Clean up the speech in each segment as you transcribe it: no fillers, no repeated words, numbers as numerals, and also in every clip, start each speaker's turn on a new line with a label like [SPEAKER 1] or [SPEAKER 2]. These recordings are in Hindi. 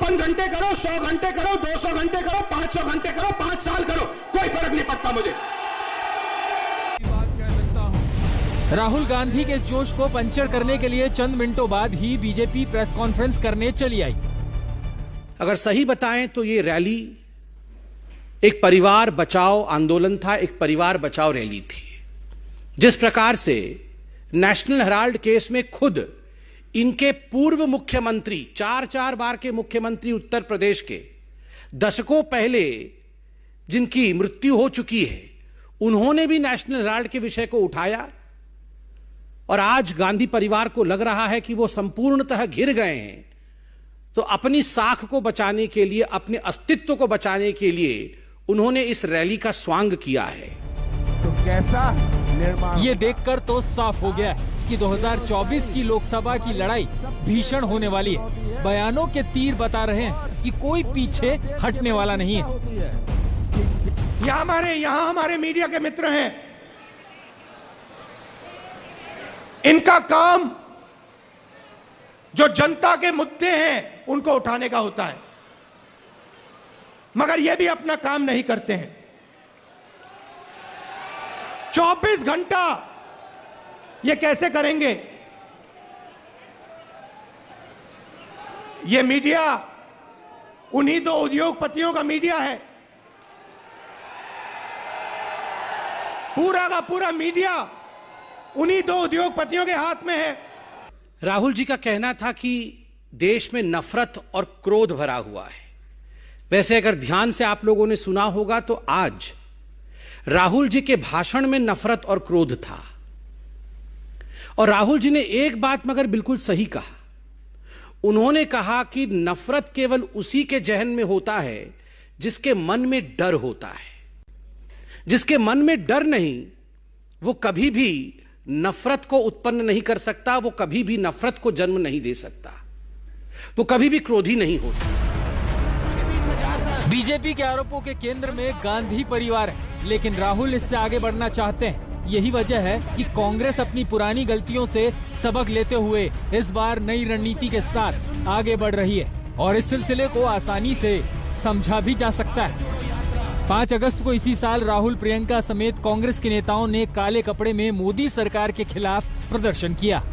[SPEAKER 1] 56 घंटे करो, 100 घंटे करो, 200 घंटे करो, 500 घंटे करो, 5 साल करो, कोई फर्क नहीं पड़ता मुझे।
[SPEAKER 2] राहुल गांधी के इस जोश को पंचर करने के लिए चंद मिनटों बाद ही बीजेपी प्रेस कॉन्फ्रेंस करने चली आई।
[SPEAKER 3] अगर सही बताएं तो ये रैली एक परिवार बचाओ आंदोलन था, एक परिवार बचाओ रैली थी। जिस प्रकार से नेशनल हेराल्ड केस में खुद इनके पूर्व मुख्यमंत्री, 4 बार के मुख्यमंत्री उत्तर प्रदेश के, दशकों पहले जिनकी मृत्यु हो चुकी है, उन्होंने भी नेशनल हेराल्ड के विषय को उठाया और आज गांधी परिवार को लग रहा है कि वो संपूर्णतः घिर गए हैं, तो अपनी साख को बचाने के लिए, अपने अस्तित्व को बचाने के लिए उन्होंने इस रैली का स्वांग किया है।
[SPEAKER 2] तो कैसा निर्माण, ये देखकर तो साफ हो गया कि 2024 की लोकसभा की लड़ाई भीषण होने वाली है। बयानों के तीर बता रहे हैं कि कोई पीछे हटने वाला नहीं है।
[SPEAKER 1] यहाँ हमारे मीडिया के मित्र हैं, इनका काम जो जनता के मुद्दे हैं उनको उठाने का होता है, मगर ये भी अपना काम नहीं करते हैं। 24 घंटा ये कैसे करेंगे? ये मीडिया उन्हीं 2 उद्योगपतियों का मीडिया है। पूरा का पूरा मीडिया उन्हीं 2 उद्योगपतियों के हाथ में है।
[SPEAKER 3] राहुल जी का कहना था कि देश में नफरत और क्रोध भरा हुआ है। वैसे अगर ध्यान से आप लोगों ने सुना होगा तो आज राहुल जी के भाषण में नफरत और क्रोध था। और राहुल जी ने एक बात मगर बिल्कुल सही कहा। उन्होंने कहा कि नफरत केवल उसी के जहन में होता है जिसके मन में डर होता है। जिसके मन में डर नहीं, वो कभी भी नफरत को उत्पन्न नहीं कर सकता, वो कभी भी नफरत को जन्म नहीं दे सकता, वो कभी भी क्रोधी नहीं होता।
[SPEAKER 2] बीजेपी के आरोपों के केंद्र में गांधी परिवार है, लेकिन राहुल इससे आगे बढ़ना चाहते हैं। यही वजह है कि कांग्रेस अपनी पुरानी गलतियों से सबक लेते हुए इस बार नई रणनीति के साथ आगे बढ़ रही है और इस सिलसिले को आसानी से समझा भी जा सकता है। 5 अगस्त को इसी साल राहुल, प्रियंका समेत कांग्रेस के नेताओं ने काले कपड़े में मोदी सरकार के खिलाफ प्रदर्शन किया।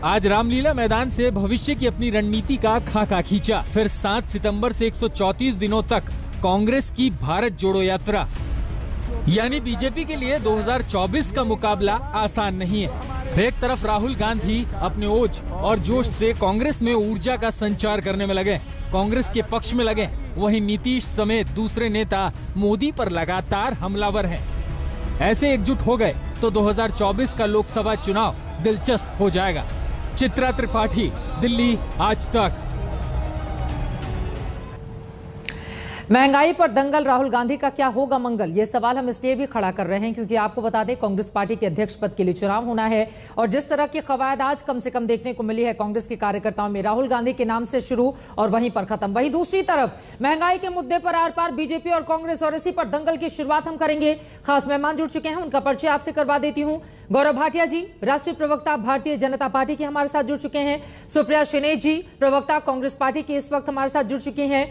[SPEAKER 2] आज रामलीला मैदान से भविष्य की अपनी रणनीति का खाका खींचा। फिर 7 सितंबर से 134 दिनों तक कांग्रेस की भारत जोड़ो यात्रा। यानी बीजेपी के लिए 2024 का मुकाबला आसान नहीं है। एक तरफ राहुल गांधी अपने ओज और जोश से कांग्रेस में ऊर्जा का संचार करने में लगे, कांग्रेस के पक्ष में लगे, वहीं नीतीश समेत दूसरे नेता मोदी पर लगातार हमलावर हैं। ऐसे एकजुट हो गए तो 2024 का लोकसभा चुनाव दिलचस्प हो जाएगा। चित्रा त्रिपाठी, दिल्ली, आज तक।
[SPEAKER 4] महंगाई पर दंगल, राहुल गांधी का क्या होगा मंगल? ये सवाल हम इसलिए भी खड़ा कर रहे हैं क्योंकि आपको बता दें कांग्रेस पार्टी के अध्यक्ष पद के लिए चुनाव होना है और जिस तरह की कवायद आज कम से कम देखने को मिली है कांग्रेस के कार्यकर्ताओं में, राहुल गांधी के नाम से शुरू और वहीं पर खत्म। वहीं दूसरी तरफ महंगाई के मुद्दे पर आर पार बीजेपी और कांग्रेस, और इसी पर दंगल की शुरुआत हम करेंगे। खास मेहमान जुड़ चुके हैं, उनका परिचय आपसे करवा देती हूँ। गौरव भाटिया जी, राष्ट्रीय प्रवक्ता भारतीय जनता पार्टी के हमारे साथ जुड़ चुके हैं। सुप्रिया शिनेज जी, प्रवक्ता कांग्रेस पार्टी के, इस वक्त हमारे साथ जुड़ चुके हैं।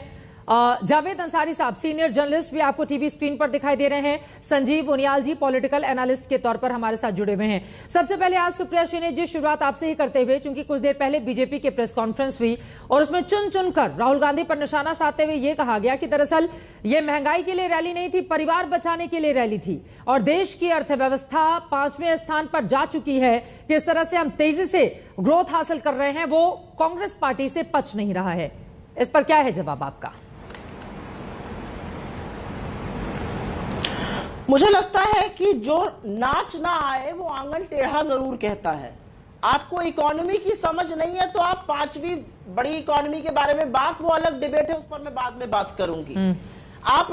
[SPEAKER 4] जावेद अंसारी साहब, सीनियर जर्नलिस्ट, भी आपको टीवी स्क्रीन पर दिखाई दे रहे हैं। संजीव उनियाल जी, पॉलिटिकल एनालिस्ट के तौर पर हमारे साथ जुड़े हुए हैं। सबसे पहले आज सुप्रिया शिनेज जी, शुरुआत आपसे ही करते हुए, क्योंकि कुछ देर पहले बीजेपी के प्रेस कॉन्फ्रेंस हुई और उसमें चुन चुनकर राहुल गांधी पर निशाना साधते हुए यह कहा गया कि दरअसल ये महंगाई के लिए रैली नहीं थी, परिवार बचाने के लिए रैली थी और देश की अर्थव्यवस्था 5वें स्थान पर जा चुकी है। किस तरह से हम तेजी से ग्रोथ हासिल कर रहे हैं वो कांग्रेस पार्टी से पच नहीं रहा है। इस पर क्या है जवाब आपका?
[SPEAKER 5] मुझे लगता है कि जो नाच ना आए वो आंगन टेढ़ा जरूर कहता है। आपको इकोनॉमी की समझ नहीं है तो आप 5वीं बड़ी इकोनॉमी के बारे में बात, वो अलग डिबेट है, उस पर मैं बाद में बात करूंगी। आप